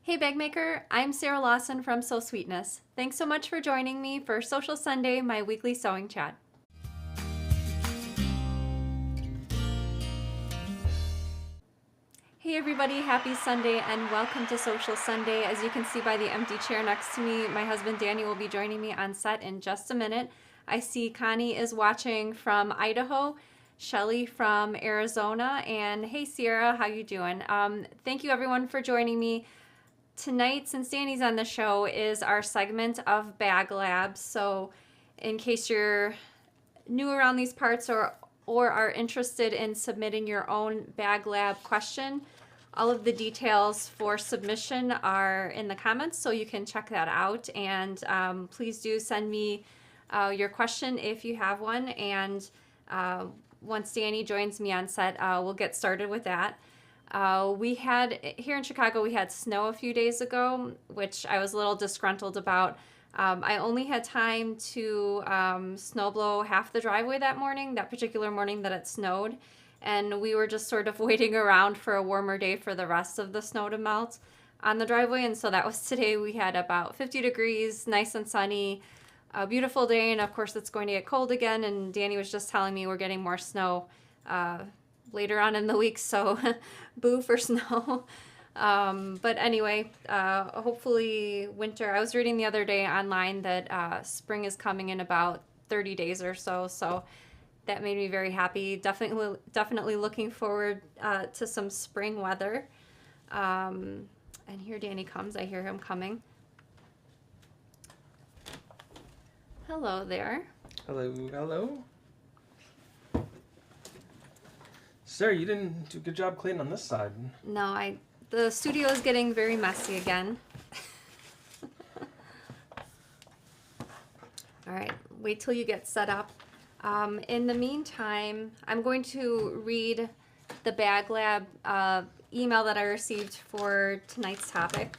Hey Bag Maker, I'm Sarah Lawson from Sew Sweetness. Thanks so much for joining me for Sewcial Sunday, my weekly sewing chat. Hey everybody, happy Sunday and welcome to Sewcial Sunday. As you can see by the empty chair next to me, my husband Danny will be joining me on set in just a minute. I see Connie is watching from Idaho, Shelly from Arizona, and hey Sierra, how you doing? Thank you everyone for joining me. Tonight, since Danny's on the show, is our segment of Bag Lab. So in case you're new around these parts or are interested in submitting your own Bag Lab question, all of the details for submission are in the comments, so you can check that out. And please do send me your question if you have one. And once Danny joins me on set, we'll get started with that. We had, here in Chicago, we had snow a few days ago, which I was a little disgruntled about. I only had time to snow blow half the driveway that morning, that particular morning that it snowed. And we were just sort of waiting around for a warmer day for the rest of the snow to melt on the driveway. And so that was today. We had about 50 degrees, nice and sunny, a beautiful day. And of course, it's going to get cold again. And Danny was just telling me we're getting more snow later on in the week, so boo for snow. But anyway, hopefully winter. I was reading the other day online that spring is coming in about 30 days or so, so that made me very happy. Definitely looking forward to some spring weather. And here Danny comes. I hear him coming. Hello there. Hello, hello. Sarah, you didn't do a good job cleaning on this side. No, the studio is getting very messy again. All right, wait till you get set up. In the meantime, I'm going to read the Bag Lab email that I received for tonight's topic.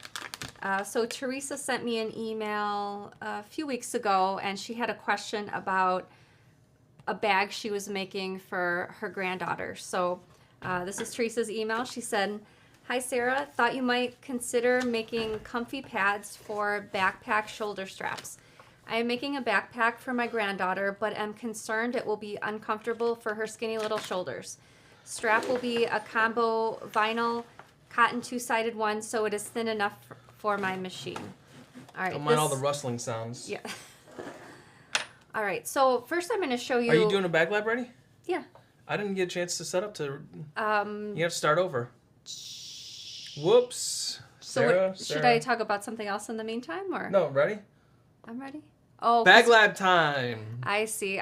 So Teresa sent me an email a few weeks ago, and she had a question about a bag she was making for her granddaughter. So this is Teresa's email. She said, "Hi Sarah, thought you might consider making comfy pads for backpack shoulder straps. I am making a backpack for my granddaughter, but am concerned it will be uncomfortable for her skinny little shoulders. Strap will be a combo vinyl cotton two-sided one, so it is thin enough for my machine." All right. Don't mind all the rustling sounds. Yeah. All right, so first I'm going to show you. Are you doing a Bag Lab ready? Yeah. I didn't get a chance to set up to. You have to start over. Whoops. So Sarah. Should I talk about something else in the meantime, or? No, ready? I'm ready. Oh. Bag Lab time. I see.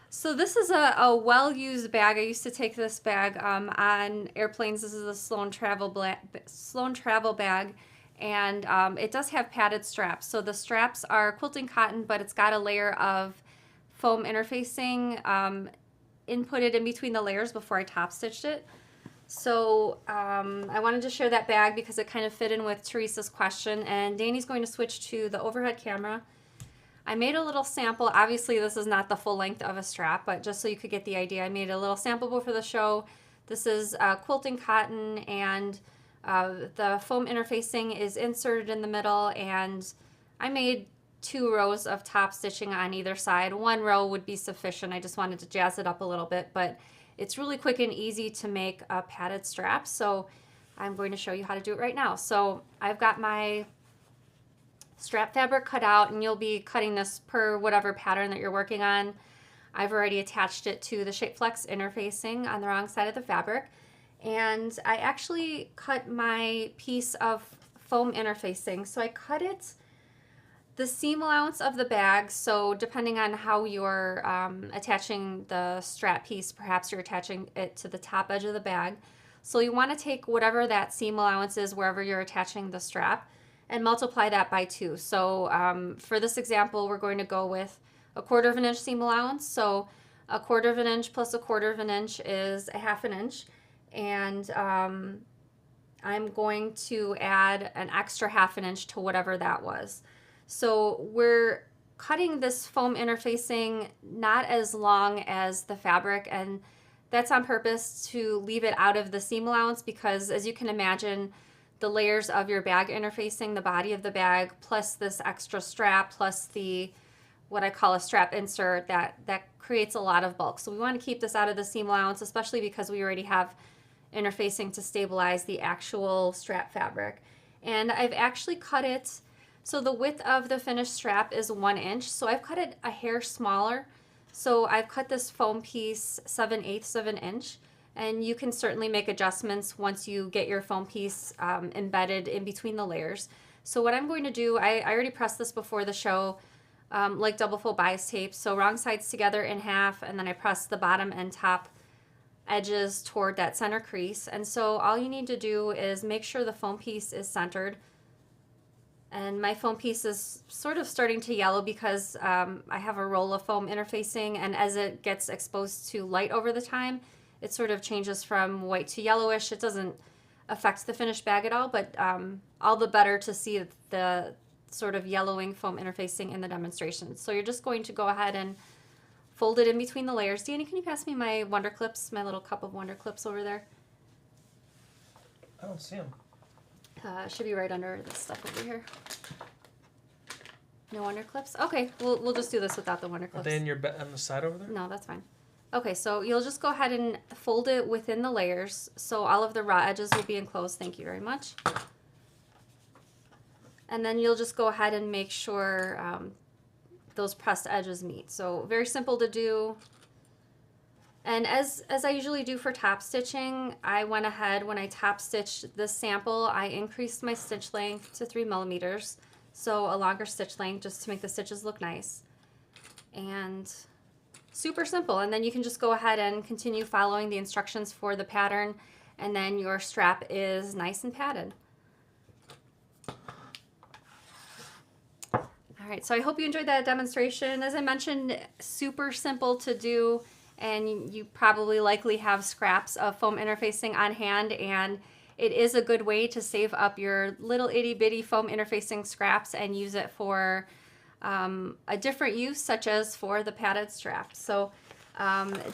So this is a well-used bag. I used to take this bag on airplanes. This is a Sloan travel bag. And it does have padded straps. So the straps are quilting cotton, but it's got a layer of foam interfacing inputted in between the layers before I top stitched it. So I wanted to share that bag because it kind of fit in with Teresa's question. And Danny's going to switch to the overhead camera. I made a little sample. Obviously, this is not the full length of a strap, but just so you could get the idea, I made a little sample for the show. This is quilting cotton, and the foam interfacing is inserted in the middle, and I made 2 rows of top stitching on either side. 1 row would be sufficient. I just wanted to jazz it up a little bit, but it's really quick and easy to make a padded strap, so I'm going to show you how to do it right now. So I've got my strap fabric cut out, and you'll be cutting this per whatever pattern that you're working on. I've already attached it to the Shapeflex interfacing on the wrong side of the fabric. And I actually cut my piece of foam interfacing. So I cut it the seam allowance of the bag. So depending on how you're attaching the strap piece, perhaps you're attaching it to the top edge of the bag. So you want to take whatever that seam allowance is wherever you're attaching the strap and multiply that by 2. So for this example, we're going to go with a 1/4 inch seam allowance. So a 1/4 inch plus a 1/4 inch is a 1/2 inch. And I'm going to add an extra 1/2 inch to whatever that was. So we're cutting this foam interfacing not as long as the fabric, and that's on purpose to leave it out of the seam allowance because, as you can imagine, the layers of your bag interfacing, the body of the bag, plus this extra strap, plus the what I call a strap insert that creates a lot of bulk. So we want to keep this out of the seam allowance, especially because we already have interfacing to stabilize the actual strap fabric. And I've actually cut it, so the width of the finished strap is 1 inch. So I've cut it a hair smaller. So I've cut this foam piece 7/8 of an inch. And you can certainly make adjustments once you get your foam piece embedded in between the layers. So what I'm going to do, I already pressed this before the show, like double fold bias tape. So wrong sides together in half, and then I press the bottom and top edges toward that center crease. And so all you need to do is make sure the foam piece is centered. And my foam piece is sort of starting to yellow because I have a roll of foam interfacing, and as it gets exposed to light over the time, it sort of changes from white to yellowish. It doesn't affect the finished bag at all, but all the better to see the sort of yellowing foam interfacing in the demonstration. So you're just going to go ahead and fold it in between the layers. Danny, can you pass me my Wonder Clips, my little cup of Wonder Clips over there? I don't see them. Should be right under this stuff over here. No Wonder Clips? Okay, we'll just do this without the Wonder Clips. Are they in your on the side over there? No, that's fine. Okay, so you'll just go ahead and fold it within the layers so all of the raw edges will be enclosed. Thank you very much. And then you'll just go ahead and make sure those pressed edges meet. So very simple to do. And as I usually do for top stitching, I went ahead when I top stitched this sample, I increased my stitch length to 3 millimeters. So a longer stitch length just to make the stitches look nice. And super simple. And then you can just go ahead and continue following the instructions for the pattern, and then your strap is nice and padded. All right, so I hope you enjoyed that demonstration. As I mentioned, super simple to do, and you probably likely have scraps of foam interfacing on hand, and it is a good way to save up your little itty bitty foam interfacing scraps and use it for a different use, such as for the padded strap. So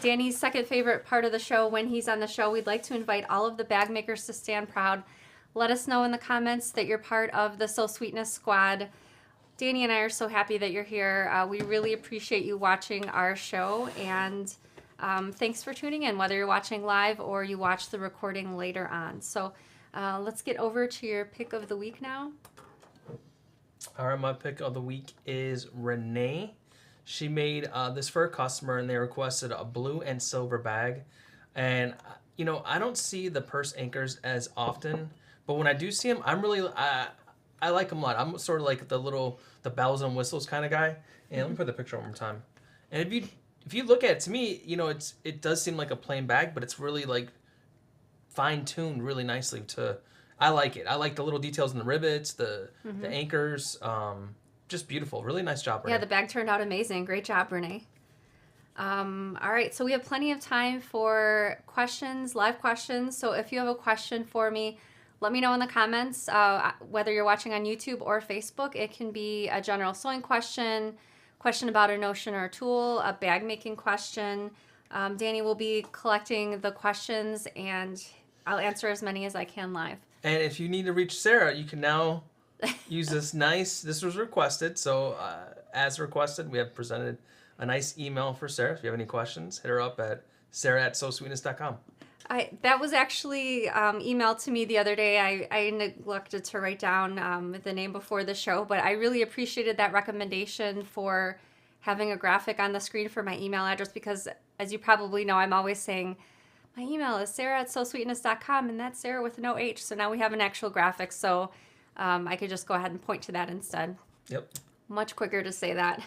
Danny's second favorite part of the show, when he's on the show, we'd like to invite all of the bag makers to stand proud. Let us know in the comments that you're part of the Sew Sweetness squad. Danny and I are so happy that you're here. We really appreciate you watching our show, and thanks for tuning in, whether you're watching live or you watch the recording later on. So let's get over to your pick of the week now. All right, my pick of the week is Renee. She made this for a customer, and they requested a blue and silver bag. And, you know, I don't see the purse anchors as often, but when I do see them, I'm really, I like them a lot. I'm sort of like the bells and whistles kind of guy. And let me put the picture one more time. And if you look at it, to me, you know, it does seem like a plain bag, but it's really like fine-tuned really nicely to, I like it. I like the little details in the rivets, the anchors, just beautiful. Really nice job, Renee. Yeah, the bag turned out amazing. Great job, Renee. All right, so we have plenty of time for questions, live questions. So if you have a question for me, let me know in the comments, whether you're watching on YouTube or Facebook. It can be a general sewing question about a notion or a tool, a bag making question. Danny will be collecting the questions, and I'll answer as many as I can live. And if you need to reach Sarah, you can now use this was requested, so as requested, we have presented a nice email for Sarah. If you have any questions, hit her up at sarah@sewsweetness.com. That was actually emailed to me the other day. I neglected to write down the name before the show, but I really appreciated that recommendation for having a graphic on the screen for my email address, because as you probably know, I'm always saying, my email is sarah@sewsweetness.com, and that's Sarah with no H. So now we have an actual graphic, so I could just go ahead and point to that instead. Yep. Much quicker to say that.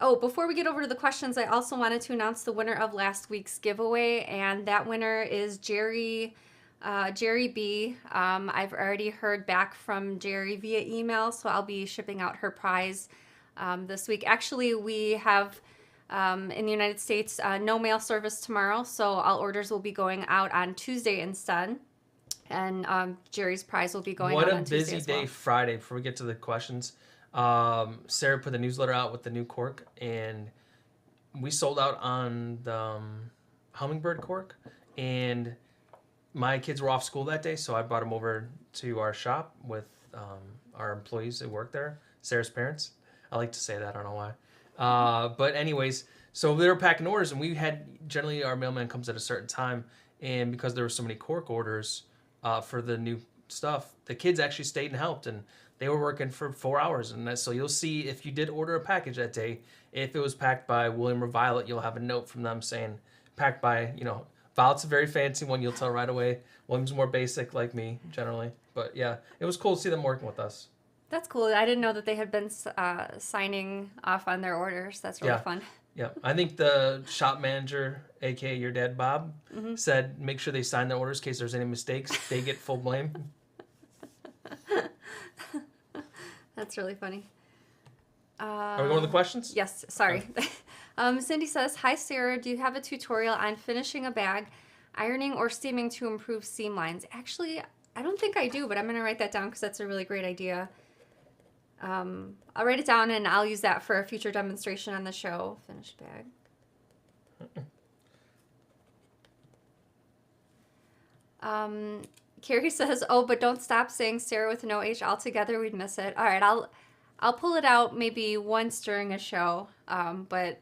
Oh, before we get over to the questions, I also wanted to announce the winner of last week's giveaway, and that winner is Jerry B. I've already heard back from Jerry via email, so I'll be shipping out her prize this week. Actually, we have in the United States no mail service tomorrow, so all orders will be going out on Tuesday instead, and Jerry's prize will be going out on Tuesday as well. What a busy day Friday. Before we get to the questions, Sarah put the newsletter out with the new cork, and we sold out on the hummingbird cork, and my kids were off school that day, so I brought them over to our shop with our employees that work there, Sarah's parents. I like to say that, I don't know why. But anyways, so they were packing orders, and we had, generally our mailman comes at a certain time, and because there were so many Cork orders for the new stuff, the kids actually stayed and helped, and they were working for 4 hours. And so you'll see if you did order a package that day, if it was packed by William or Violet, you'll have a note from them saying packed by, Violet's a very fancy one, you'll tell right away. William's more basic like me generally, but yeah, it was cool to see them working with us. That's cool. I didn't know that they had been signing off on their orders. That's really fun. Yeah, I think the shop manager, aka your dad Bob, said make sure they sign their orders in case there's any mistakes. They get full blame. That's really funny. Are we going to the questions? Yes, sorry. Cindy says, "Hi Sarah, do you have a tutorial on finishing a bag, ironing or steaming to improve seam lines?" Actually, I don't think I do, but I'm going to write that down because that's a really great idea. I'll write it down and I'll use that for a future demonstration on the show. Finished bag. Carrie says, "Oh, but don't stop saying Sarah with no H altogether. We'd miss it." All right, I'll pull it out maybe once during a show. But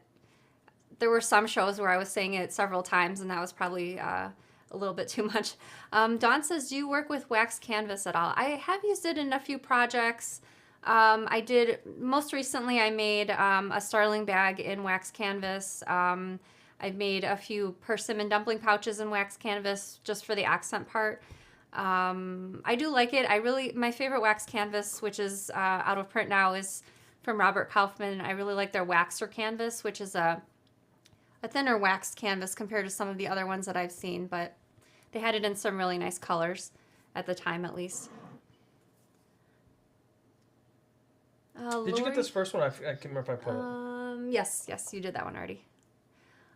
there were some shows where I was saying it several times, and that was probably a little bit too much. Dawn says, "Do you work with wax canvas at all?" I have used it in a few projects. I did, most recently I made a starling bag in wax canvas. I've made a few persimmon dumpling pouches in wax canvas just for the accent part. I do like it. My favorite wax canvas, which is out of print now, is from Robert Kaufman. I really like their waxer canvas, which is a thinner waxed canvas compared to some of the other ones that I've seen, but they had it in some really nice colors at the time, at least. Did you get this first one? I can't remember if I put it. Yes, you did that one already.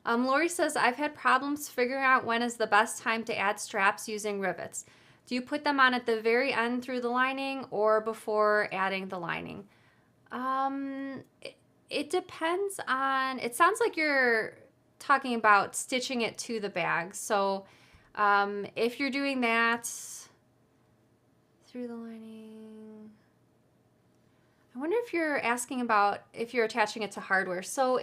Lori says, "I've had problems figuring out when is the best time to add straps using rivets. Do you put them on at the very end through the lining or before adding the lining?" It depends on, it sounds like you're talking about stitching it to the bag. So if you're doing that through the lining, I wonder if you're asking about if you're attaching it to hardware. So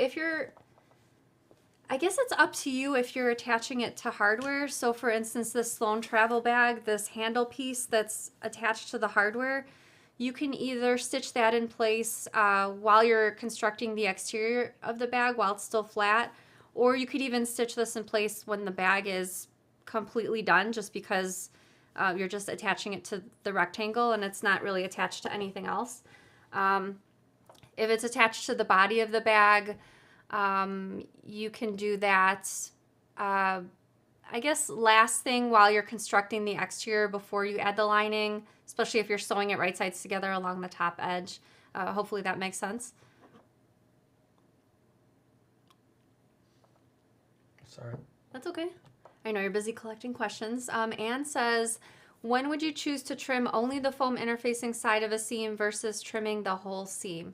I guess it's up to you if you're attaching it to hardware. So for instance, this Sloan travel bag, this handle piece that's attached to the hardware, you can either stitch that in place while you're constructing the exterior of the bag while it's still flat, or you could even stitch this in place when the bag is completely done, just because you're just attaching it to the rectangle and it's not really attached to anything else. If it's attached to the body of the bag, you can do that, I guess, last thing while you're constructing the exterior before you add the lining, especially if you're sewing it right sides together along the top edge. Hopefully that makes sense. Sorry. That's okay. I know you're busy collecting questions. Anne says, "When would you choose to trim only the foam interfacing side of a seam versus trimming the whole seam?"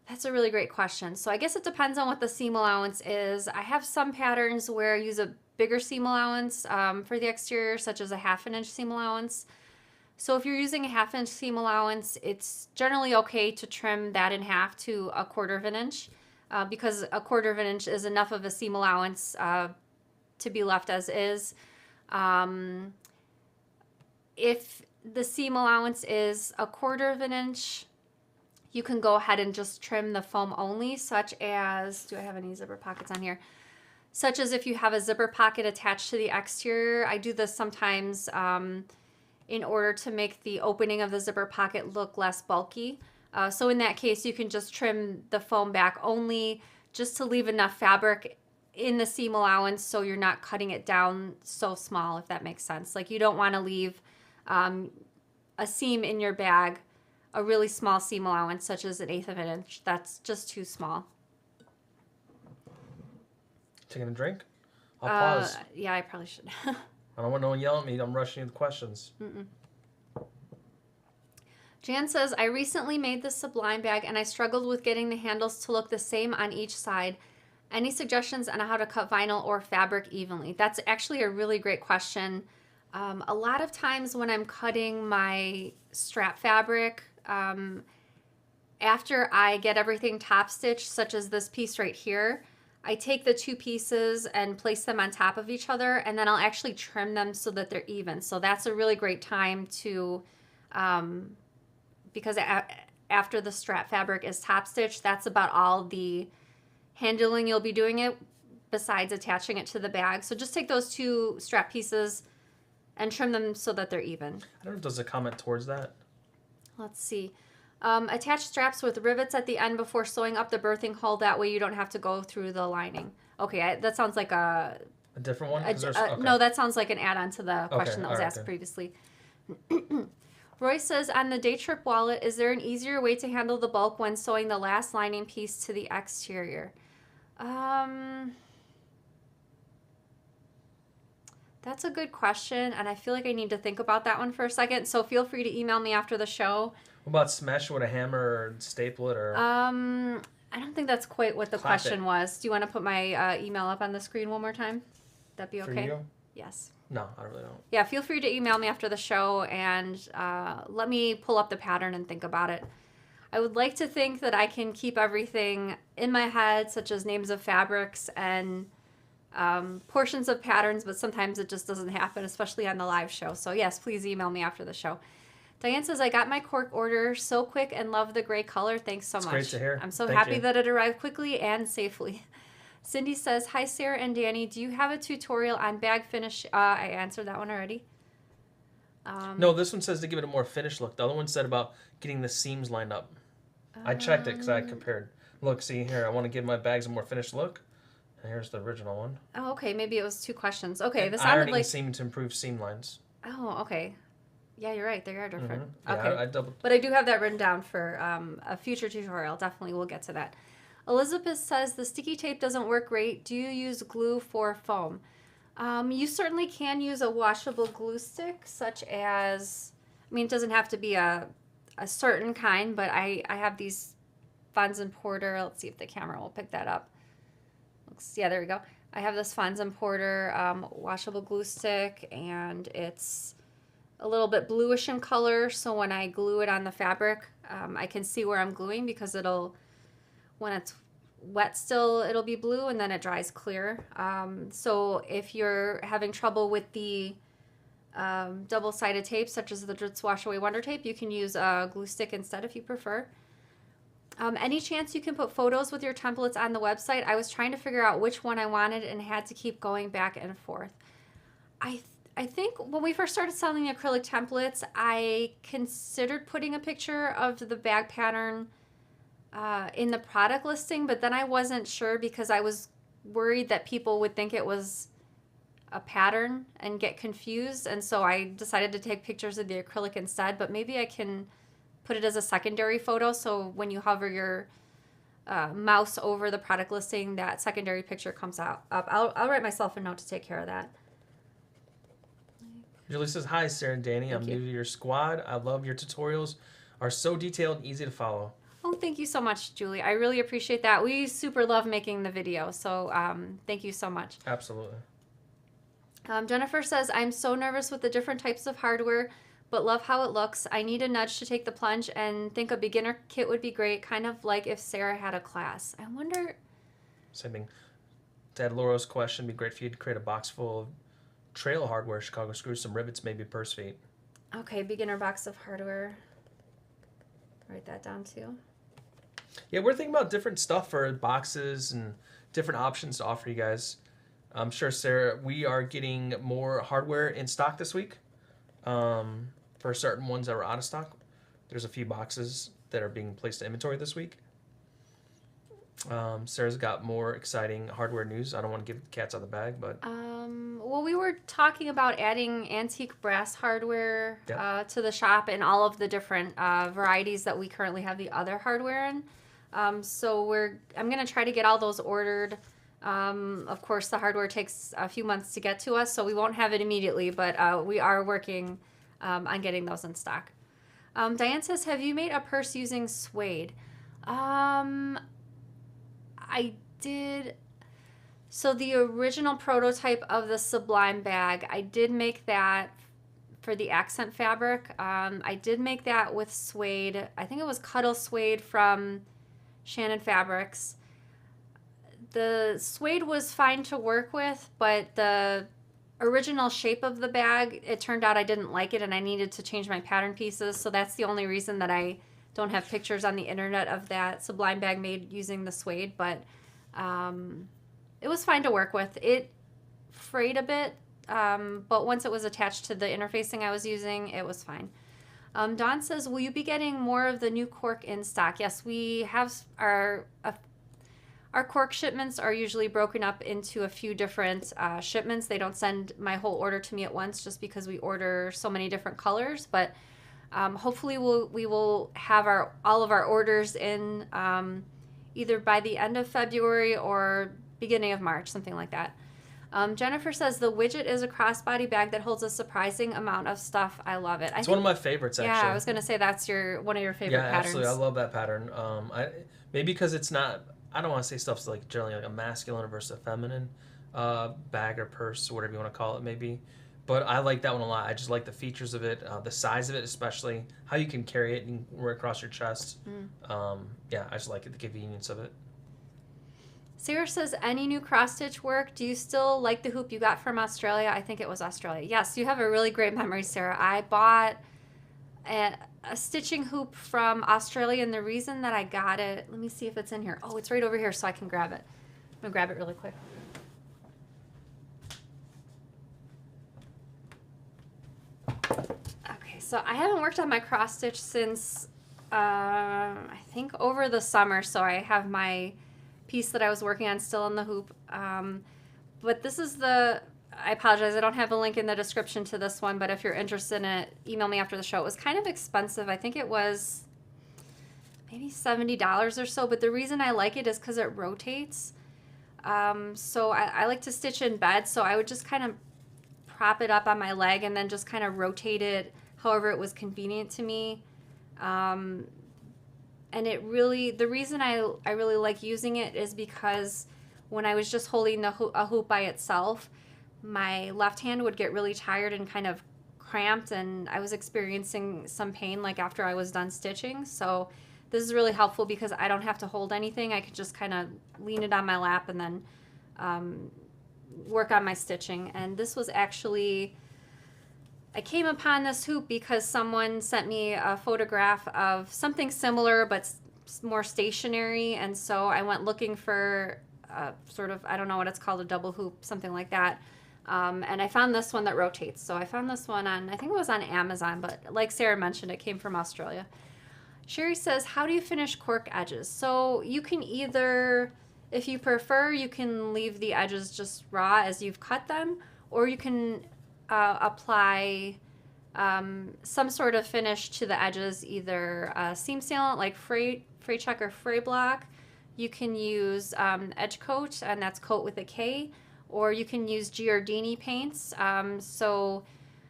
That's a really great question. So I guess it depends on what the seam allowance is. I have some patterns where I use a bigger seam allowance for the exterior, such as a 1/2 inch seam allowance. So if you're using a 1/2 inch seam allowance, it's generally okay to trim that in half to a 1/4 inch because a 1/4 inch is enough of a seam allowance to be left as is. If the seam allowance is a 1/4 inch, you can go ahead and just trim the foam only, such as, do I have any zipper pockets on here? Such as if you have a zipper pocket attached to the exterior. I do this sometimes in order to make the opening of the zipper pocket look less bulky. So in that case, you can just trim the foam back only, just to leave enough fabric in the seam allowance so you're not cutting it down so small, if that makes sense. Like, you don't want to leave a seam in your bag, a really small seam allowance, such as 1/8 of an inch. That's just too small. Taking a drink? I'll pause. Yeah, I probably should. I don't want no one yelling at me. I'm rushing you with questions. Jan says, "I recently made this Sublime bag and I struggled with getting the handles to look the same on each side. Any suggestions on how to cut vinyl or fabric evenly?" That's actually a really great question. A lot of times when I'm cutting my strap fabric, after I get everything top stitched, such as this piece right here, I take the two pieces and place them on top of each other, and then I'll actually trim them so that they're even. So that's a really great time to, because after the strap fabric is top stitched, that's about all the handling you'll be doing it besides attaching it to the bag. So just take those two strap pieces and trim them so that they're even. I don't know if there's a comment towards that. Let's see. Attach straps with rivets at the end before sewing up the birthing hole. That way you don't have to go through the lining. Okay, that sounds like a different one? Okay. No, that sounds like an add-on to the question that was asked previously. Roy says, on the day trip wallet, is there an easier way to handle the bulk when sewing the last lining piece to the exterior? That's a good question, and I feel like I need to think about that one for a second. So feel free to email me after the show. What about smash with a hammer or staple it? Or I don't think that's quite what the question was. Do you want to put my email up on the screen one more time? That'd be okay? For you? Yes. No, I really don't. Yeah, feel free to email me after the show and let me pull up the pattern and think about it. I would like to think that I can keep everything in my head, such as names of fabrics and portions of patterns, but sometimes it just doesn't happen, especially on the live show. So yes, please email me after the show. Diane says, I got my Cork order so quick and love the gray color. Thanks so much. Great to hear. I'm so Thank happy you. that it arrived quickly and safely. Cindy says, hi, Sarah and Danny. Do you have a tutorial on bag finish? I answered that one already. No, this one says to give it a more finished look. The other one said about getting the seams lined up. I checked it because I compared. Look, see here, I want to give my bags a more finished look. And here's the original one. Oh, okay. Maybe it was two questions. Okay, And this sounded ironing like... seam to improve seam lines. Oh, okay. Yeah, you're right. They are different. Yeah, Okay. I double. But I do have that written down for a future tutorial. Definitely we'll get to that. Elizabeth says, the sticky tape doesn't work great. Do you use glue for foam? You certainly can use a washable glue stick, such as, I mean, it doesn't have to be a certain kind, but I have these Fons and Porter. Let's see if the camera will pick that up. Yeah, there we go. I have this Fons and Porter washable glue stick, and it's a little bit bluish in color, so when I glue it on the fabric, I can see where I'm gluing because it'll, when it's wet still, it'll be blue, and then it dries clear. So if you're having trouble with the double-sided tape, such as the Rivets Wash Away Wonder Tape, you can use a glue stick instead if you prefer. Any chance you can put photos with your templates on the website? I was trying to figure out which one I wanted and had to keep going back and forth. I think when we first started selling acrylic templates, I considered putting a picture of the bag pattern in the product listing, but then I wasn't sure because I was worried that people would think it was a pattern and get confused, and so I decided to take pictures of the acrylic instead, but maybe I can put it as a secondary photo, so when you hover your mouse over the product listing, that secondary picture comes up. I'll write myself a note to take care of that. Julie says, hi, Sarah and Danny. I'm Thank you. new to your squad. I love your tutorials. Are so detailed and easy to follow. Oh, thank you so much, Julie. I really appreciate that. We super love making the video, so thank you so much. Absolutely. Jennifer says, I'm so nervous with the different types of hardware, but love how it looks. I need a nudge to take the plunge and think a beginner kit would be great, kind of like if Sarah had a class. I wonder... Same thing. To add Laura's question, it'd be great for you to create a box full of trail hardware, Chicago screws, some rivets, maybe purse feet. Okay, beginner box of hardware. Write that down too. Yeah, we're thinking about different stuff for boxes and different options to offer you guys. I'm sure, Sarah, we are getting more hardware in stock this week. For certain ones that were out of stock, there's a few boxes that are being placed in inventory this week. Sarah's got more exciting hardware news. I don't want to give the cats out of the bag, but... Well, we were talking about adding antique brass hardware Yep. to the shop and all of the different varieties that we currently have the other hardware in. So I'm going to try to get all those ordered. Of course, the hardware takes a few months to get to us, so we won't have it immediately, but we are working on getting those in stock. Diane says, have you made a purse using suede? I did. So the original prototype of the Sublime bag, I did make that for the accent fabric. I did make that with suede. I think it was Cuddle Suede from Shannon Fabrics. The suede was fine to work with, but the original shape of the bag, it turned out I didn't like it and I needed to change my pattern pieces. So that's the only reason that I don't have pictures on the internet of that Sublime bag made using the suede, but it was fine to work with. It frayed a bit, but once it was attached to the interfacing I was using, it was fine. Dawn says, will you be getting more of the new Cork in stock? Yes, we have our Cork shipments are usually broken up into a few different shipments. They don't send my whole order to me at once just because we order so many different colors, but hopefully we will have all of our orders in either by the end of February or beginning of March, something like that. Jennifer says the widget is a crossbody bag that holds a surprising amount of stuff. I love it. It's one of my favorites, actually. Yeah, I was going to say that's one of your favorite patterns. Absolutely. I love that pattern. Maybe because it's not, I don't want to say stuff's like generally like a masculine versus a feminine bag or purse or whatever you want to call it maybe. But I like that one a lot. I just like the features of it, the size of it especially, how you can carry it and wear it across your chest. I just like it, the convenience of it. Sarah says, any new cross-stitch work? Do you still like the hoop you got from Australia? I think it was Australia. Yes, you have a really great memory, Sarah. I bought a stitching hoop from Australia, and the reason that I got it, let me see if it's in here. Oh, it's right over here, so I can grab it. I'm going to grab it really quick. Okay, so I haven't worked on my cross-stitch since, I think, over the summer, so I have my piece that I was working on still in the hoop. But this is I apologize, I don't have a link in the description to this one, but if you're interested in it, email me after the show. It was kind of expensive. I think it was maybe $70 or so, but the reason I like it is because it rotates. So I like to stitch in bed, so I would just kind of prop it up on my leg and then just kind of rotate it however it was convenient to me. And the reason I really like using it is because when I was just holding a hoop by itself, my left hand would get really tired and kind of cramped, and I was experiencing some pain like after I was done stitching. So this is really helpful because I don't have to hold anything. I could just kind of lean it on my lap and then work on my stitching. And this was actually, I came upon this hoop because someone sent me a photograph of something similar but more stationary, and so I went looking for sort of, I don't know what it's called, a double hoop, something like that. And I found this one that rotates. So I found this one on, I think it was on Amazon, but like Sarah mentioned, it came from Australia. Sherry says, how do you finish cork edges? So you can either, if you prefer, you can leave the edges just raw as you've cut them, or you can apply some sort of finish to the edges, either seam sealant like Fray Check or Fray Block. You can use edge coat, and that's coat with a K, or you can use Giardini paints. So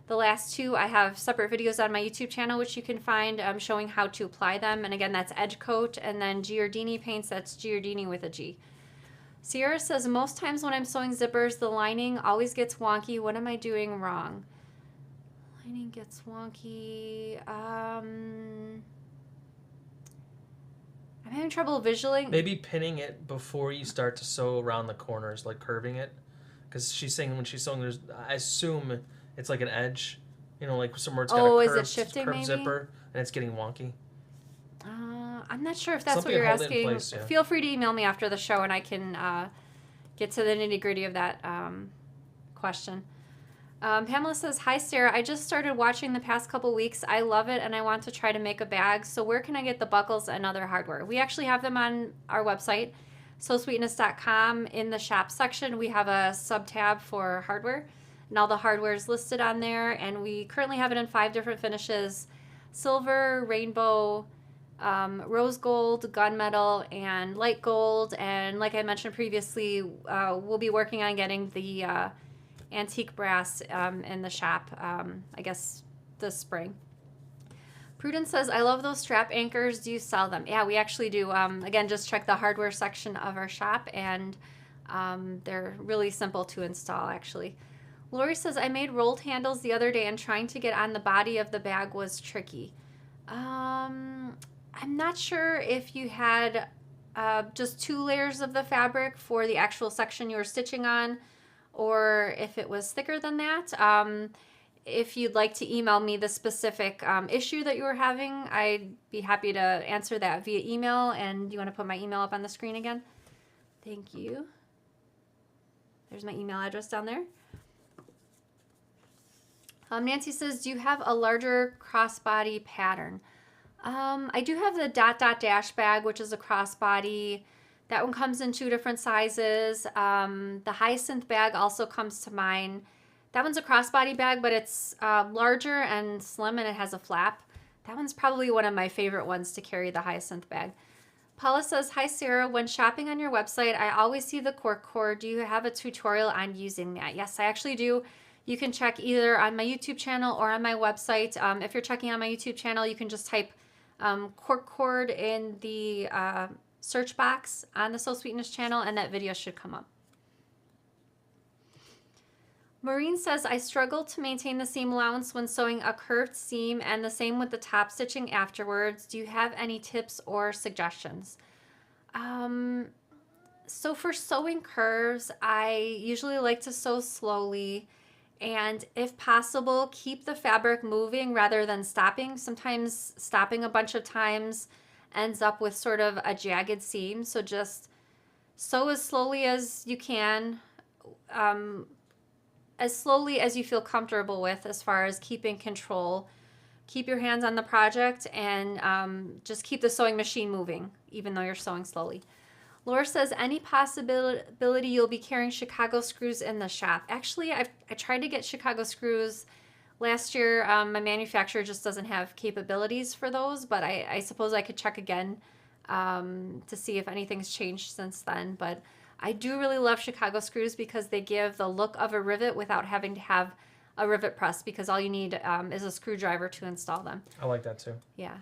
the last two, I have separate videos on my YouTube channel, which you can find showing how to apply them. And again, that's edge coat, and then Giardini paints, that's Giardini with a G. Sierra says, most times when I'm sewing zippers, the lining always gets wonky. What am I doing wrong? Lining gets wonky. I'm having trouble visualizing. Maybe pinning it before you start to sew around the corners, like curving it. Because she's saying when she's sewing, I assume it's like an edge, like somewhere it's got a curved zipper, and it's getting wonky. I'm not sure if that's what you're asking. Place, yeah. Feel free to email me after the show, and I can get to the nitty-gritty of that question. Pamela says, hi, Sarah. I just started watching the past couple weeks. I love it, and I want to try to make a bag. So where can I get the buckles and other hardware? We actually have them on our website, sewsweetness.com. In the shop section, we have a sub-tab for hardware, and all the hardware is listed on there. And we currently have it in 5 different finishes: silver, rainbow, rose gold, gunmetal, and light gold. And like I mentioned previously, we'll be working on getting the antique brass in the shop, I guess this spring. Prudence says, I love those strap anchors. Do you sell them? Yeah, we actually do. Again, just check the hardware section of our shop, and they're really simple to install, actually. Lori says, I made rolled handles the other day and trying to get on the body of the bag was tricky. I'm not sure if you had just 2 layers of the fabric for the actual section you were stitching on, or if it was thicker than that. If you'd like to email me the specific issue that you were having, I'd be happy to answer that via email. And do you want to put my email up on the screen again? Thank you. There's my email address down there. Nancy says, do you have a larger crossbody pattern? I do have the dot dot dash bag, which is a crossbody. That one comes in 2 different sizes. The hyacinth bag also comes to mind. That one's a crossbody bag, but it's larger and slim, and it has a flap. That one's probably one of my favorite ones to carry, the hyacinth bag. Paula says, hi Sarah, when shopping on your website, I always see the cork cord. Do you have a tutorial on using that? Yes, I actually do. You can check either on my YouTube channel or on my website. If you're checking on my YouTube channel, you can just type cork cord in the search box on the Sew Sweetness channel, and that video should come up. Maureen says, I struggle to maintain the seam allowance when sewing a curved seam, and the same with the top stitching afterwards. Do you have any tips or suggestions? So for sewing curves, I usually like to sew slowly, and if possible, keep the fabric moving rather than stopping. Sometimes stopping a bunch of times ends up with sort of a jagged seam. So just sew as slowly as you can, as slowly as you feel comfortable with as far as keeping control. Keep your hands on the project and just keep the sewing machine moving, even though you're sewing slowly. Laura says, any possibility you'll be carrying Chicago screws in the shop? Actually, I tried to get Chicago screws last year. My manufacturer just doesn't have capabilities for those, but I suppose I could check again to see if anything's changed since then. But I do really love Chicago screws because they give the look of a rivet without having to have a rivet press, because all you need is a screwdriver to install them. I like that too. Yeah.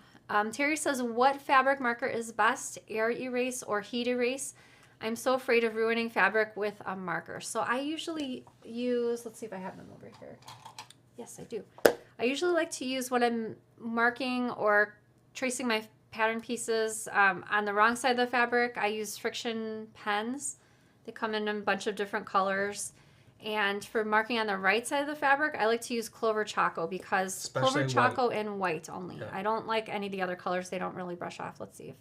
Terry says, what fabric marker is best, air erase or heat erase? I'm so afraid of ruining fabric with a marker. So I usually use, let's see if I have them over here. Yes, I do. I usually like to use, when I'm marking or tracing my pattern pieces on the wrong side of the fabric, I use friction pens. They come in a bunch of different colors. And for marking on the right side of the fabric, I like to use Clover Choco, because Especially Clover Choco in white only. Yeah. I don't like any of the other colors. They don't really brush off. Let's see if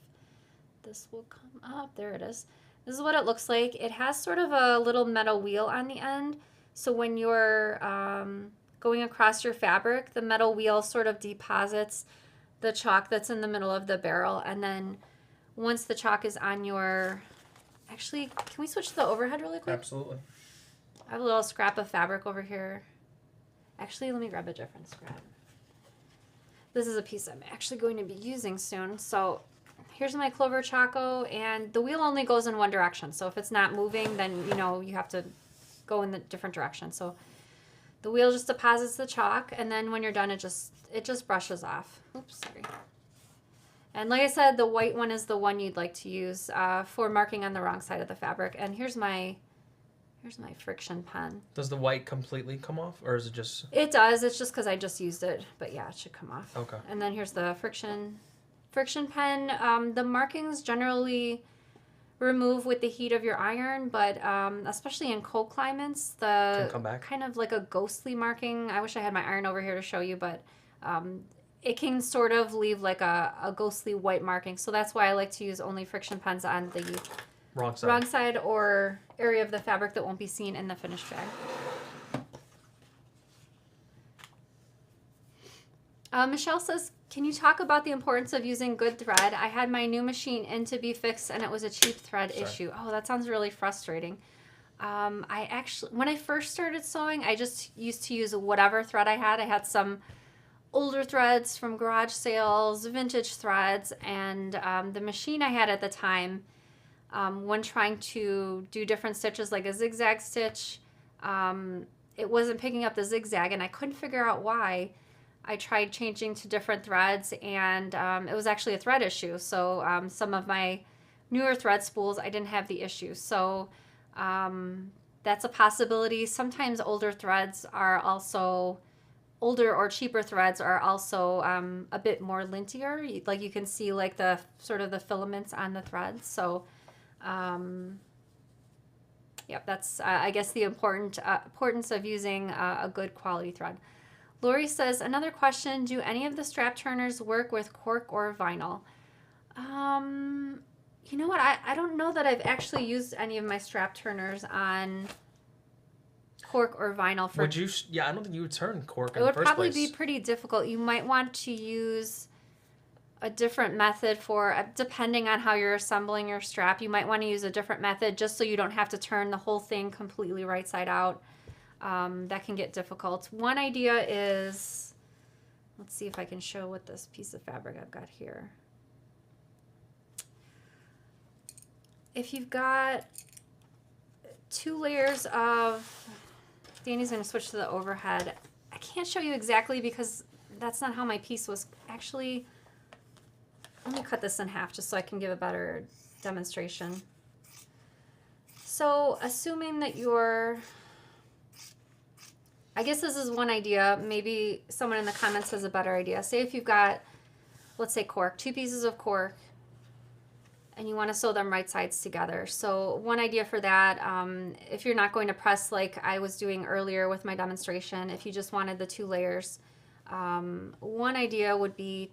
this will come up. There it is. This is what it looks like. It has sort of a little metal wheel on the end. So when you're going across your fabric, the metal wheel sort of deposits the chalk that's in the middle of the barrel. And then once the chalk is on your... Actually, can we switch to the overhead really quick? Absolutely. I have a little scrap of fabric over here. Actually, let me grab a different scrap. This is a piece I'm actually going to be using soon. So here's my Clover Choco, and the wheel only goes in one direction. So if it's not moving, then you know you have to go in the different direction. So the wheel just deposits the chalk, and then when you're done, it just brushes off. Oops, sorry. And like I said, the white one is the one you'd like to use for marking on the wrong side of the fabric. And here's my friction pen. Does the white completely come off, or is it just... It does. It's just because I just used it. But yeah, it should come off. Okay. And then here's the friction pen. The markings generally remove with the heat of your iron, but especially in cold climates, Can come back. kind of like a ghostly marking. I wish I had my iron over here to show you, but it can sort of leave like a ghostly white marking. So that's why I like to use only friction pens on the Wrong side. wrong side or area of the fabric that won't be seen in the finished bag. Michelle says, can you talk about the importance of using good thread? I had my new machine in to be fixed and it was a cheap thread issue. Oh, that sounds really frustrating. When I first started sewing, I just used to use whatever thread I had. I had some older threads from garage sales, vintage threads, and the machine I had at the time, when trying to do different stitches like a zigzag stitch, it wasn't picking up the zigzag, and I couldn't figure out why. I tried changing to different threads, and it was actually a thread issue. So some of my newer thread spools, I didn't have the issue. So that's a possibility. Sometimes older or cheaper threads are also a bit more lintier. Like you can see like the sort of the filaments on the threads. So, yep, that's I guess the importance of using a good quality thread. Lori says, another question, do any of the strap turners work with cork or vinyl? You know what? I don't know that I've actually used any of my strap turners on cork or vinyl. Would you? Yeah, I don't think you would turn cork in It the would first probably place. be pretty difficult. You might want to use a different method depending on how you're assembling your strap. You might want to use a different method just so you don't have to turn the whole thing completely right side out. That can get difficult. One idea is, let's see if I can show what this piece of fabric I've got here. If you've got 2 layers of, Danny's going to switch to the overhead. I can't show you exactly because that's not how my piece was. Actually, let me cut this in half just so I can give a better demonstration. So assuming that I guess this is one idea. Maybe someone in the comments has a better idea. Say if you've got, let's say cork, 2 pieces of cork, and you want to sew them right sides together. So one idea for that, if you're not going to press like I was doing earlier with my demonstration, if you just wanted the 2 layers, one idea would be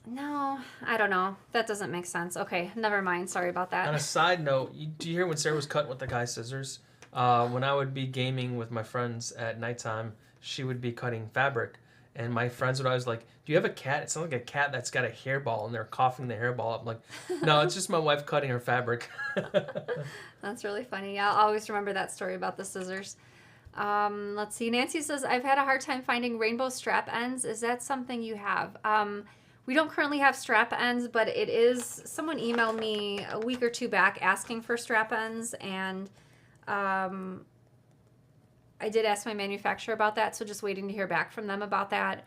no, I don't know. That doesn't make sense. Okay, never mind. Sorry about that. On a side note, do you hear when Sarah was cutting with the guy scissors? When I would be gaming with my friends at nighttime, she would be cutting fabric. And my friends would always like, do you have a cat? It sounds like a cat that's got a hairball, and they're coughing the hairball up. I'm like, no, it's just my wife cutting her fabric. That's really funny. Yeah, I'll always remember that story about the scissors. Let's see. Nancy says, I've had a hard time finding rainbow strap ends. Is that something you have? We don't currently have strap ends, but it is, someone emailed me a week or 2 back asking for strap ends, and I did ask my manufacturer about that, so just waiting to hear back from them about that.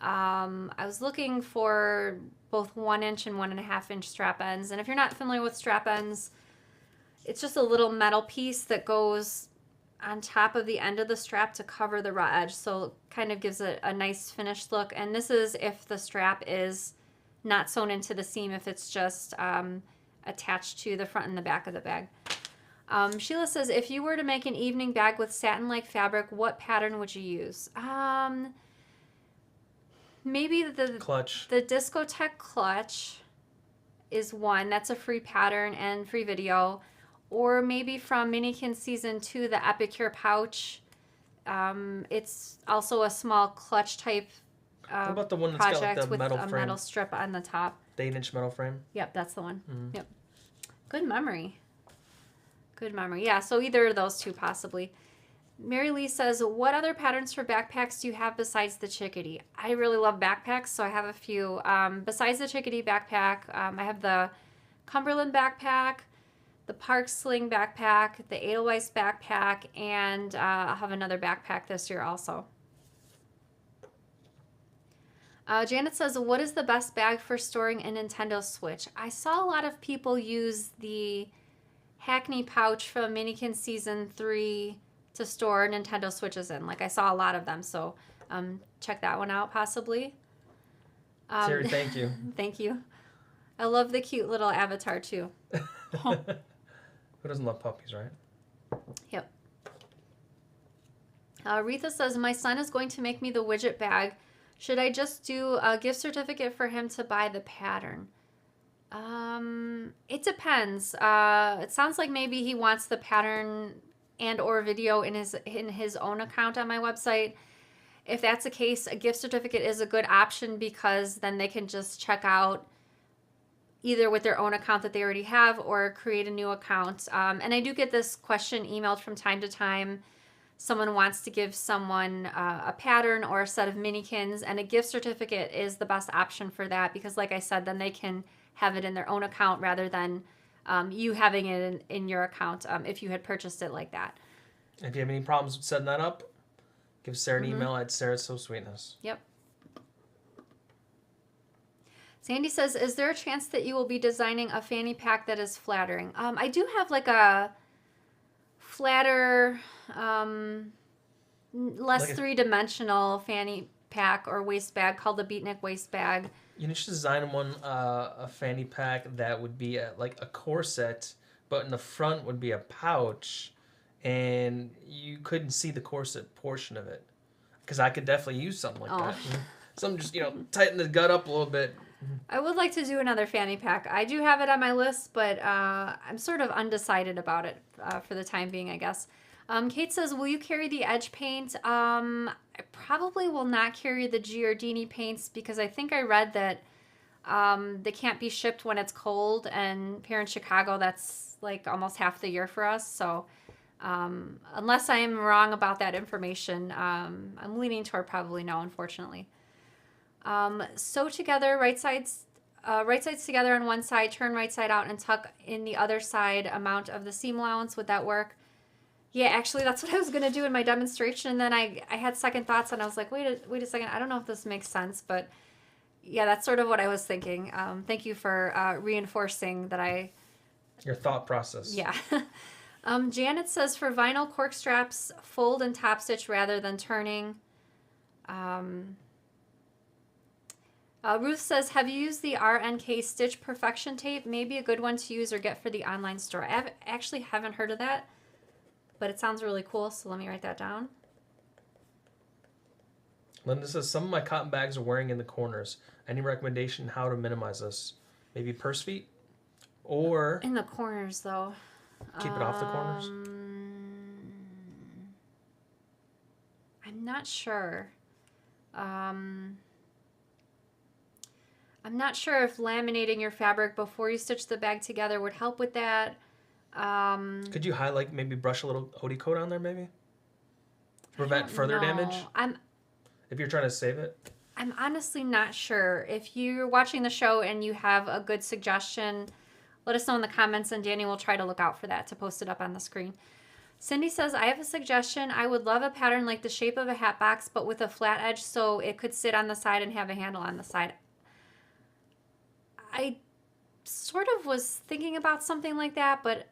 I was looking for both 1-inch and 1.5-inch strap ends, and if you're not familiar with strap ends, it's just a little metal piece that goes on top of the end of the strap to cover the raw edge, so it kind of gives it a nice finished look. And this is if the strap is not sewn into the seam, if it's just attached to the front and the back of the bag. Sheila says, if you were to make an evening bag with satin-like fabric, what pattern would you use? Maybe the Clutch. The Discotheque clutch is one. That's a free pattern and free video. Or maybe from Minikin Season 2, the Epicure pouch. It's also a small clutch type What about the one that's got project like the with metal a frame? metal strip on the top. The 8-inch metal frame? Yep, that's the one. Mm-hmm. Yep. Good memory. Good memory. Yeah, so either of those 2 possibly. Mary Lee says, what other patterns for backpacks do you have besides the Chickadee? I really love backpacks, so I have a few. Besides the Chickadee backpack, I have the Cumberland backpack, the Park Sling backpack, the Edelweiss backpack, and I'll have another backpack this year also. Janet says, what is the best bag for storing a Nintendo Switch? I saw a lot of people use the Hackney pouch from Minikin Season 3 to store Nintendo Switches in. Like, I saw a lot of them, so check that one out possibly. Terry, thank you. Thank you. I love the cute little avatar too. Who doesn't love puppies, right? Yep. Retha says, my son is going to make me the widget bag. Should I just do a gift certificate for him to buy the pattern? It depends. It sounds like maybe he wants the pattern and or video in his own account on my website. If that's the case, a gift certificate is a good option because then they can just check out either with their own account that they already have or create a new account. And I do get this question emailed from time to time. Someone wants to give someone a pattern or a set of minikins, and a gift certificate is the best option for that because, like I said, then they can have it in their own account rather than you having it in your account if you had purchased it like that. If you have any problems with setting that up, give Sarah an email at Sarah So Sweetness. Yep. Sandy says, is there a chance that you will be designing a fanny pack that is flattering? I do have like a flatter, less Like a, three-dimensional fanny pack or waist bag called the beatnik waist bag. you should design one a fanny pack that would be like a corset, but in the front would be a pouch, and you couldn't see the corset portion of it. Because I could definitely use something like that. Something just tighten the gut up a little bit. I would like to do another fanny pack. I do have it on my list, but I'm sort of undecided about it for the time being, I guess. Kate says, will you carry the edge paint? I probably will not carry the Giardini paints because I think I read that they can't be shipped when it's cold, and here in Chicago, that's like almost half the year for us. So unless I am wrong about that information, I'm leaning toward probably no, unfortunately. Sew together, right sides together on one side, turn right side out, and tuck in the other side amount of the seam allowance. Would that work? Yeah, actually, that's what I was going to do in my demonstration, and then I had second thoughts, and I was like, wait a second, I don't know if this makes sense, but yeah, that's sort of what I was thinking. Thank you for reinforcing that Your thought process. Yeah. Janet says, for vinyl cork straps, fold and top stitch rather than turning. Ruth says, have you used the RNK Stitch Perfection Tape? Maybe a good one to use or get for the online store. I actually haven't heard of that, but it sounds really cool, so let me write that down. Linda says, some of my cotton bags are wearing in the corners. Any recommendation how to minimize this? Maybe purse feet? Or... in the corners, though. Keep it off the corners? I'm not sure. I'm not sure if laminating your fabric before you stitch the bag together would help with that. Could you highlight, maybe brush a little Odie coat on there, maybe? Prevent further damage? If you're trying to save it? I'm honestly not sure. If you're watching the show and you have a good suggestion, let us know in the comments, and Danny will try to look out for that to post it up on the screen. Cindy says, I have a suggestion. I would love a pattern like the shape of a hat box, but with a flat edge so it could sit on the side and have a handle on the side. I sort of was thinking about something like that, but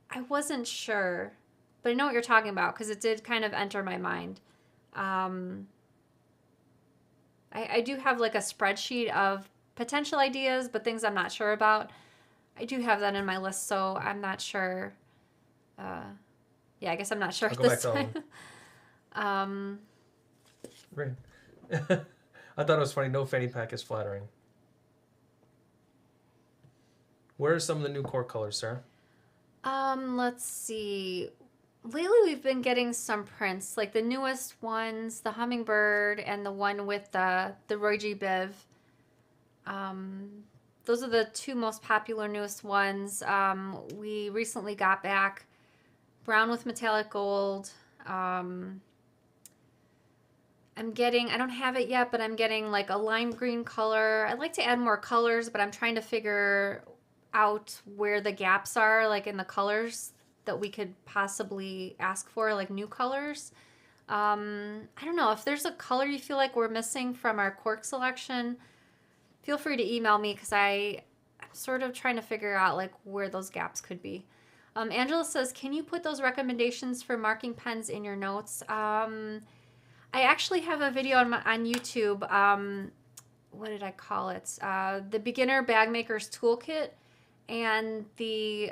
I wasn't sure. But I know what you're talking about because it did kind of enter my mind. I do have like a spreadsheet of potential ideas, but things I'm not sure about. I do have that in my list, so I'm not sure. Yeah, I guess I'm not sure I'll go this back time. Right. I thought it was funny. No fanny pack is flattering. Where are some of the new Cork colors, Sarah? Let's see. Lately, we've been getting some prints, like the newest ones, the Hummingbird and the one with the Roy G. Biv. Those are the two most popular newest ones. We recently got back brown with metallic gold. I'm getting, I don't have it yet, but I'm getting like a lime green color. I'd like to add more colors, but I'm trying to figure out where the gaps are, like in the colors that we could possibly ask for, like new colors. I don't know, if there's a color you feel like we're missing from our Cork selection, feel free to email me because I'm sort of trying to figure out like where those gaps could be. Angela says, can you put those recommendations for marking pens in your notes? I actually have a video on YouTube. What did I call it? The Beginner Bag Maker's Toolkit, and the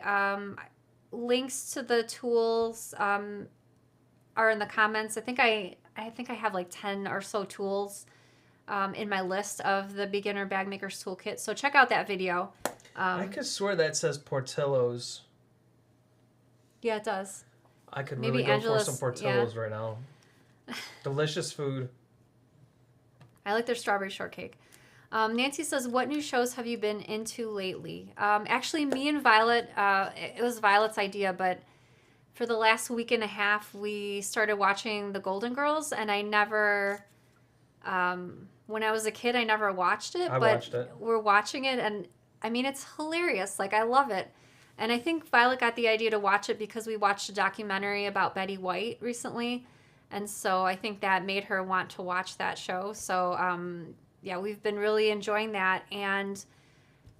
links to the tools are in the comments. I think I have like 10 or so tools in my list of the Beginner Bag Maker's Toolkit. So check out that video. I could swear that says Portillo's. Yeah, it does. I could Maybe really Angela's, go for some Portillo's right now. Delicious food. I like their strawberry shortcake. Nancy says, what new shows have you been into lately? Actually, me and Violet, it was Violet's idea, but for the last week and a half, we started watching The Golden Girls, and I never, when I was a kid, I never watched it. I watched it. We're watching it, and I mean, it's hilarious. Like, I love it. And I think Violet got the idea to watch it because we watched a documentary about Betty White recently. And so I think that made her want to watch that show. So, yeah, we've been really enjoying that. And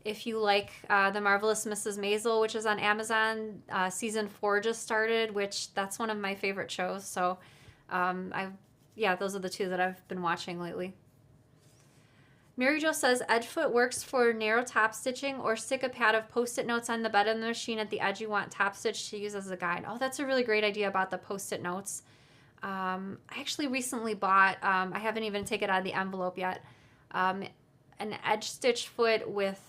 if you like The Marvelous Mrs. Maisel, which is on Amazon, season 4 just started, which that's one of my favorite shows. So those are the two that I've been watching lately. Mary Jo says, Edgefoot works for narrow top stitching, or stick a pad of Post-it notes on the bed of the machine at the edge you want top stitch to use as a guide. Oh, that's a really great idea about the Post-it notes. I actually recently bought, I haven't even taken it out of the envelope yet, an edge stitch foot with,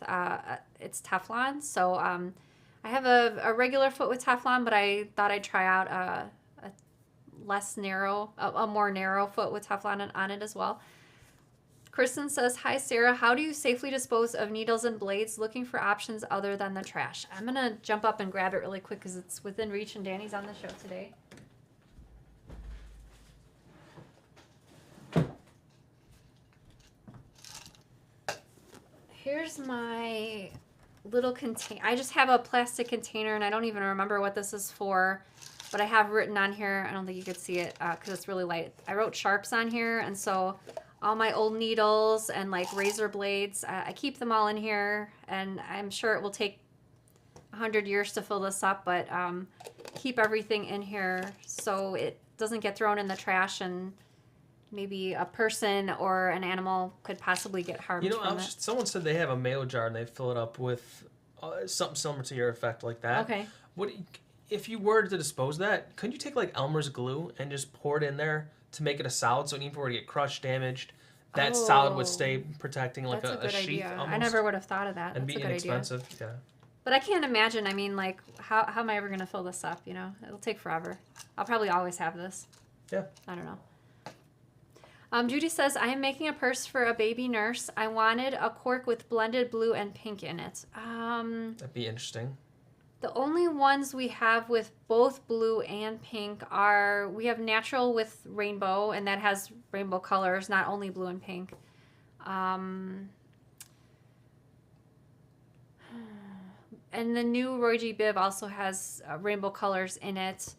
it's Teflon. So I have a regular foot with Teflon, but I thought I'd try out a more narrow foot with Teflon on it as well. Kristen says, hi, Sarah. How do you safely dispose of needles and blades? Looking for options other than the trash. I'm going to jump up and grab it really quick because it's within reach and Danny's on the show today. Here's my little container. I just have a plastic container, and I don't even remember what this is for, but I have written on here. I don't think you could see it because it's really light. I wrote sharps on here, and so all my old needles and like razor blades, I keep them all in here, and I'm sure it will take 100 years to fill this up, but keep everything in here so it doesn't get thrown in the trash and maybe a person or an animal could possibly get harmed from it. Someone said they have a mail jar and they fill it up with something similar to your effect like that. Okay. If you were to dispose of that, couldn't you take like Elmer's glue and just pour it in there to make it a solid, so even if it were to get crushed, damaged, that solid would stay protecting like a sheath idea. almost? I never would have thought of that. And That's be a good inexpensive. idea. Yeah. But I can't imagine. I mean, like, how am I ever going to fill this up, you know? It'll take forever. I'll probably always have this. Yeah. I don't know. Judy says, I am making a purse for a baby nurse. I wanted a cork with blended blue and pink in it. That'd be interesting. The only ones we have with both blue and pink are, we have natural with rainbow, and that has rainbow colors, not only blue and pink. And the new Roy G. Biv also has rainbow colors in it.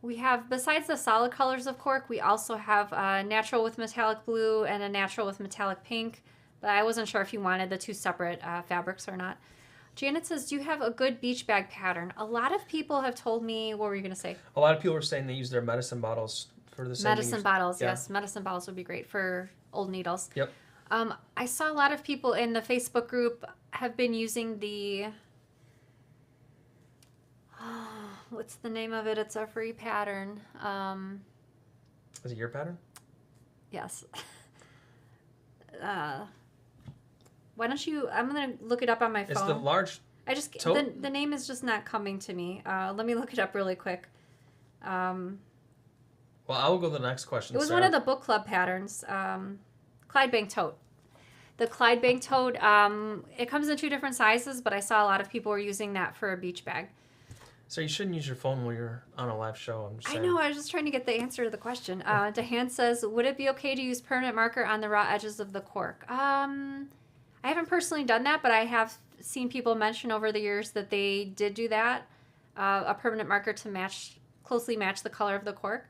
We have, besides the solid colors of cork, we also have a natural with metallic blue and a natural with metallic pink. But I wasn't sure if you wanted the two separate fabrics or not. Janet says, do you have a good beach bag pattern? A lot of people have told me, what were you going to say? A lot of people were saying they use their medicine bottles for the same Medicine bottles, yeah. Yes. Medicine bottles would be great for old needles. Yep. I saw a lot of people in the Facebook group have been using the... what's the name of it? It's a free pattern. Is it your pattern? Yes. Why don't you... I'm going to look it up on my phone. It's the large the name is just not coming to me. Let me look it up really quick. Well, I will go to the next question, It was Sarah. one of the book club patterns. Clydebank tote. The Clydebank tote, it comes in 2 different sizes, but I saw a lot of people were using that for a beach bag. So you shouldn't use your phone when you're on a live show. I'm just saying. I know. I was just trying to get the answer to the question. DeHan says, would it be okay to use permanent marker on the raw edges of the cork? I haven't personally done that, but I have seen people mention over the years that they did do that, a permanent marker to closely match the color of the cork.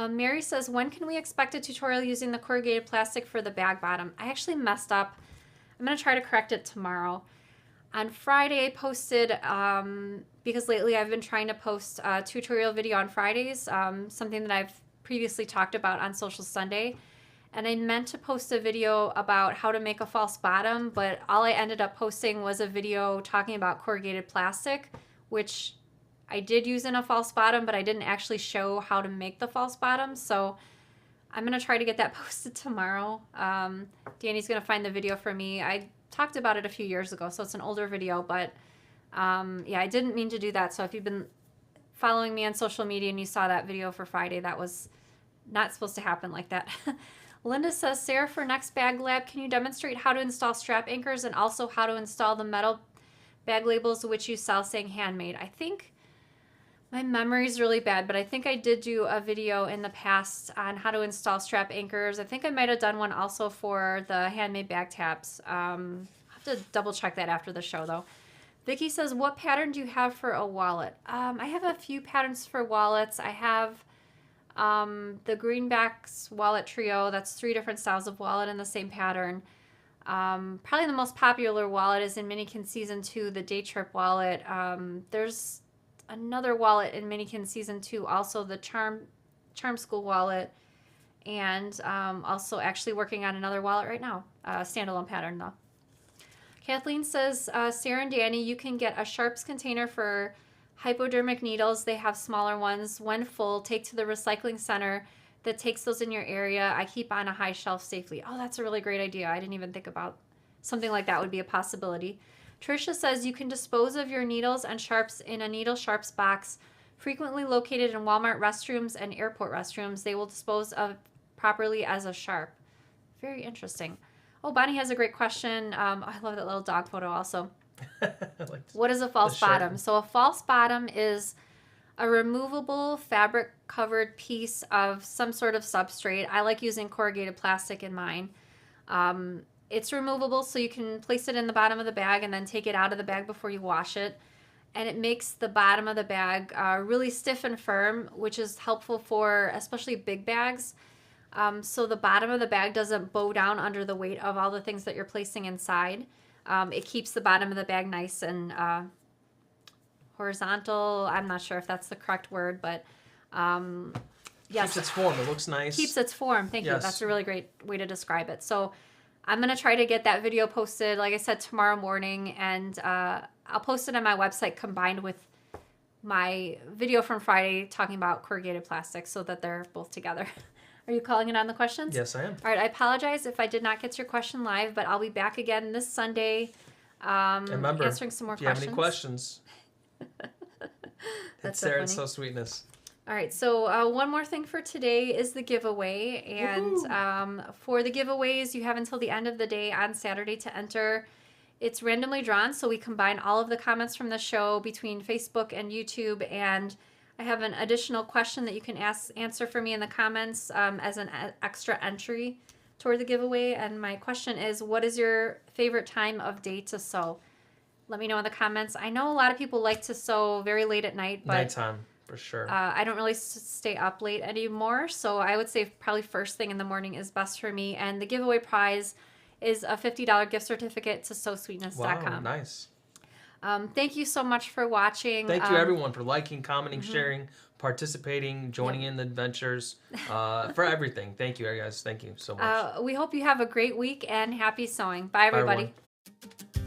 Mary says, when can we expect a tutorial using the corrugated plastic for the bag bottom? I actually messed up. I'm going to try to correct it tomorrow. On Friday, I posted, because lately I've been trying to post a tutorial video on Fridays, something that I've previously talked about on Sewcial Sunday. And I meant to post a video about how to make a false bottom, but all I ended up posting was a video talking about corrugated plastic, which I did use in a false bottom, but I didn't actually show how to make the false bottom. So I'm going to try to get that posted tomorrow. Danny's going to find the video for me. I talked about it a few years ago, so it's an older video, but yeah, I didn't mean to do that. So if you've been following me on social media and you saw that video for Friday, that was not supposed to happen like that. Linda says, Sarah, for next bag lab, can you demonstrate how to install strap anchors and also how to install the metal bag labels which you sell saying handmade? I think my memory is really bad, but I think I did do a video in the past on how to install strap anchors. I think I might have done one also for the handmade bag tabs. I'll have to double check that after the show though. Vicky says, what pattern do you have for a wallet? I have a few patterns for wallets. I have The Greenbacks Wallet Trio, that's 3 different styles of wallet in the same pattern. Probably the most popular wallet is in Minikin Season 2, the Day Trip wallet. There's another wallet in Minikin Season 2, also the Charm School wallet. And also actually working on another wallet right now, standalone pattern though. Kathleen says, Sarah and Danny, you can get a Sharps container for hypodermic needles. They have smaller ones. When full, take to the recycling center that takes those in your area. I keep on a high shelf safely. Oh, that's a really great idea. I didn't even think about something like that would be a possibility. Tricia says you can dispose of your needles and sharps in a needle sharps box frequently located in Walmart restrooms and airport restrooms. They will dispose of properly as a sharp. Very interesting. Oh, Bonnie has a great question. I love that little dog photo also. What is a false bottom? So a false bottom is a removable fabric covered piece of some sort of substrate. I like using corrugated plastic in mine. It's removable, so you can place it in the bottom of the bag and then take it out of the bag before you wash it. And it makes the bottom of the bag really stiff and firm, which is helpful for especially big bags. So the bottom of the bag doesn't bow down under the weight of all the things that you're placing inside. It keeps the bottom of the bag nice and horizontal. I'm not sure if that's the correct word, but yes. Keeps its form. It looks nice. Keeps its form. Thank you. That's a really great way to describe it. So I'm going to try to get that video posted, like I said, tomorrow morning. And I'll post it on my website combined with my video from Friday talking about corrugated plastic so that they're both together. Are you calling it on the questions? Yes, I am. All right. I apologize if I did not get your question live, but I'll be back again this Sunday remember, answering some more questions. questions. If you have any questions, That's Sarah so and funny. So Sweetness. All right, so one more thing for today is the giveaway. And for the giveaways, you have until the end of the day on Saturday to enter. It's randomly drawn, so we combine all of the comments from the show between Facebook and YouTube. And I have an additional question that you can answer for me in the comments as an extra entry toward the giveaway. And my question is, what is your favorite time of day to sew? Let me know in the comments. I know a lot of people like to sew very late at night, but Nighttime, for sure. I don't really stay up late anymore, so I would say probably first thing in the morning is best for me. And the giveaway prize is a $50 gift certificate to sewsweetness.com. Wow, nice. Thank you so much for watching. Thank you, everyone, for liking, commenting, sharing, participating, joining in the adventures, for everything. Thank you, guys. Thank you so much. We hope you have a great week and happy sewing. Bye, everybody. Bye, everyone.